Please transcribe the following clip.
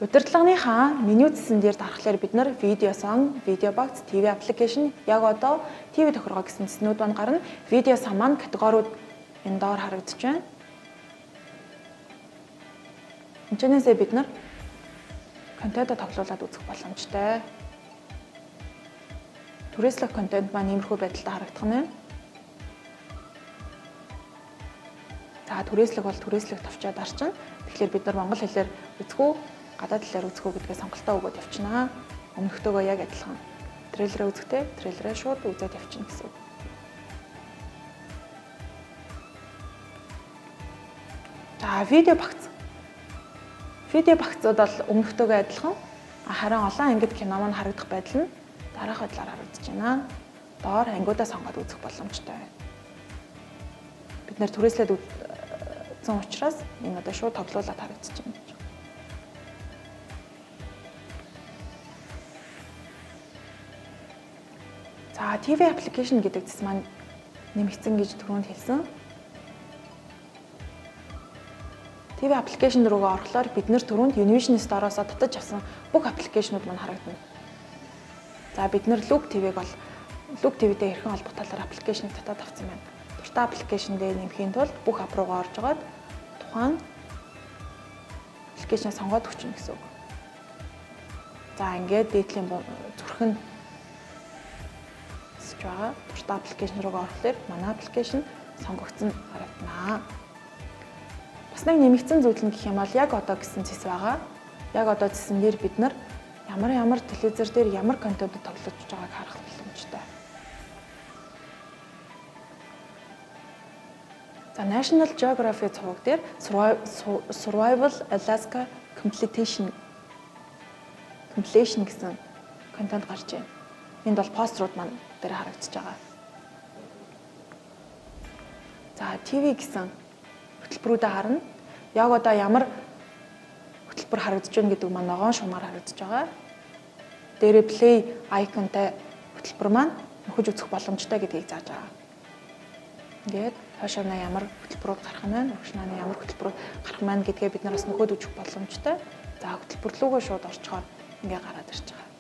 Удирдлагынхаа меню зэсэн дээр дарахлаар бид нар видео сон, видео багц, TV аппликейшн яг одоо TV тохиргоо гэсэн зэснүүд манд гарна. Видео сон маань категориуд энэ доор харагдаж байна. Энэчнээсээ бид нар контентоо тоглуулад үзэх боломжтой. Түрээслэх контент маань иймэрхүү байдалтай харагдах нь байна. За түрээслэх бол түрээслэх товчоод арчна. Тэгэхээр бид нар монгол хэлээр үзэх үү, гадаад хэлээр үзэх үү гэдгээ сонголтоо өгөөд явчихнаа. Өмнөхтэйгөө яг адилхан. Трейлерээ үзэхдээ трейлерээ шууд үзээд явчихна гэсэн үг. За видео багц. Видео багцууд бол өмнөхтэйгөө адилхан. Харин олон ангид кино маань харагдах байдал нь дараах байдлаар харагдаж байна. Доор ангиудаа сонгоод үзэх боломжтой. Бид нэр түрээслээд үзсэн учраас энэ одоо шууд тоглуулаад харагдаж байна. За TV application гэдэг зэс маань нэмэгдсэн гэж түрүүнд хэлсэн. TV application руугаа орохлоор бид нэр түрүүнд Univision Store-оос татаж авсан бүх аппликейшнууд маань харагдана. За бид нэр Look TV-г бол Look TV-тэй хэрхэн холбогдолоор аппликейшнийг татаад авсан байна. Дуртай аппликейшн дээр нэмэхийн тулд бүх ап руугаа орж агаад тухайн аппликейшнийг сонгоод өгчнө гэсэн үг. За ингээд дээдлийн зүрхэн байгаа. Дуртай аппликейшн руугаа орохлоор манай аппликейшн сонгогдсон харагдана. Бас нэг нэмэгдсэн зүйл нь гэх юм бол яг одоо гэсэн зэс байгаа. Яг одоо зэсэн дээр бид нар ямар телевизэр дээр ямар контент тоглож байгааг харах боломжтой. За National Geographic цуваг дээр Survival Alaska Completion гэсэн контент гарч байна. Энд бол пострууд маань дээр харагдаж байгаа. За TV гэсэн хөтөлбөрүүдэд харна. Яг одоо ямар хөтөлбөр харагдаж байна гэдэг маань ногоон шумаар харагдаж байгаа. Дээрээ play icon-тай хөтөлбөр маань нөхөж үзэх боломжтой гэдгийг зааж байгаа. Ингээд хашаана ямар хөтөлбөрүүд гарах нь байна, урагшнааны ямар хөтөлбөрүүд гарах нь байна гэдгээ бид нараас нөхөд үзэх боломжтой. За хөтөлбөр рүүгээ шууд орчхоор ингээ гараад ирж байгаа.